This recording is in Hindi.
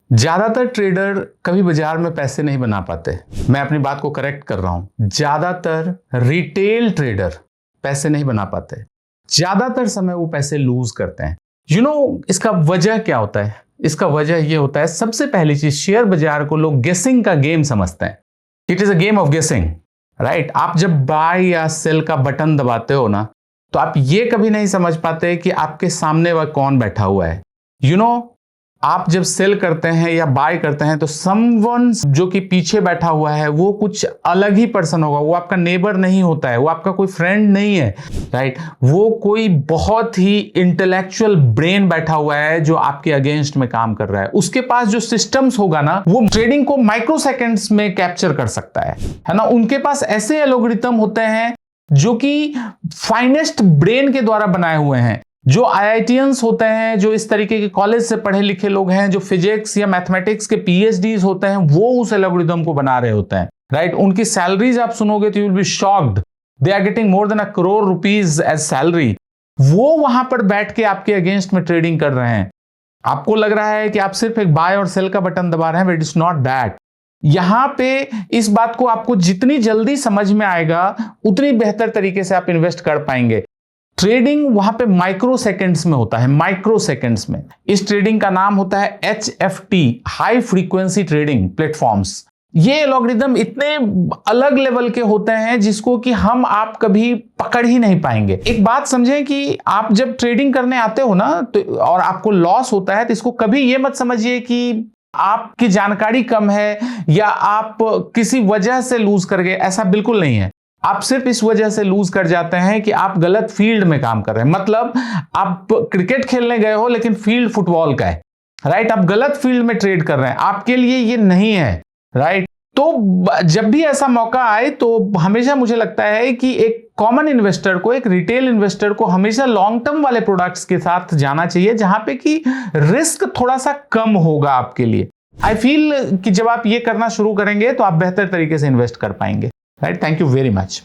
ज्यादातर ट्रेडर कभी बाजार में पैसे नहीं बना पाते। मैं अपनी बात को करेक्ट कर रहा हूं। ज्यादातर रिटेल ट्रेडर पैसे नहीं बना पाते। ज्यादातर समय वो पैसे लूज करते हैं। इसका वजह क्या होता है? इसका वजह ये होता है, सबसे पहली चीज, शेयर बाजार को लोग गेसिंग का गेम समझते हैं। It is a game of गेसिंग, राइट? आप जब बाय या सेल का बटन दबाते हो ना, तो आप ये कभी नहीं समझ पाते कि आपके सामने वह कौन बैठा हुआ है। आप जब सेल करते हैं या बाय करते हैं तो समवन जो कि पीछे बैठा हुआ है वो कुछ अलग ही पर्सन होगा। वो आपका नेबर नहीं होता है, वो आपका कोई फ्रेंड नहीं है, राइट? वो कोई बहुत ही इंटेलेक्चुअल ब्रेन बैठा हुआ है जो आपके अगेंस्ट में काम कर रहा है। उसके पास जो सिस्टम्स होगा ना, वो ट्रेडिंग को माइक्रो सेकेंड्स में कैप्चर कर सकता है ना? उनके पास ऐसे एल्गोरिथम होते हैं जो कि फाइनेस्ट ब्रेन के द्वारा बनाए हुए हैं। जो आईआईटीएंस होते हैं, जो इस तरीके के कॉलेज से पढ़े लिखे लोग हैं, जो फिजिक्स या मैथमेटिक्स के पीएचडीज होते हैं, वो उस एल्गोरिथम को बना रहे होते हैं, राइट? उनकी सैलरीज आप सुनोगे तो you will be shocked. They are getting more than 1 crore rupees as salary. वो वहां पर बैठ के आपके अगेंस्ट में ट्रेडिंग कर रहे हैं। आपको लग रहा है कि आप सिर्फ एक बाय और सेल का बटन दबा रहे हैं, बट इट्स नॉट दैट। यहां पे इस बात को आपको जितनी जल्दी समझ में आएगा, उतनी बेहतर तरीके से आप इन्वेस्ट कर पाएंगे। ट्रेडिंग वहां पे माइक्रो सेकेंड्स में होता है, माइक्रो सेकेंड्स में। इस ट्रेडिंग का नाम होता है HFT, high frequency trading platforms. ये एल्गोरिथम इतने अलग लेवल के होते हैं जिसको कि आप कभी पकड़ ही नहीं पाएंगे। एक बात समझें कि आप जब ट्रेडिंग करने आते हो ना, तो और आपको लॉस होता है, तो इसको कभी ये मत समझिए कि आपकी जानकारी कम है या आप किसी वजह से लूज कर गए। ऐसा बिल्कुल नहीं है। आप सिर्फ इस वजह से लूज कर जाते हैं कि आप गलत फील्ड में काम कर रहे हैं। मतलब आप क्रिकेट खेलने गए हो लेकिन फील्ड फुटबॉल का है, राइट? आप गलत फील्ड में ट्रेड कर रहे हैं, आपके लिए ये नहीं है, राइट? तो जब भी ऐसा मौका आए तो हमेशा मुझे लगता है कि एक कॉमन इन्वेस्टर को, एक रिटेल इन्वेस्टर को हमेशा लॉन्ग टर्म वाले प्रोडक्ट्स के साथ जाना चाहिए, जहां पे कि रिस्क थोड़ा सा कम होगा आपके लिए। आई फील कि जब आप ये करना शुरू करेंगे तो आप बेहतर तरीके से इन्वेस्ट कर पाएंगे, right? Thank you very much.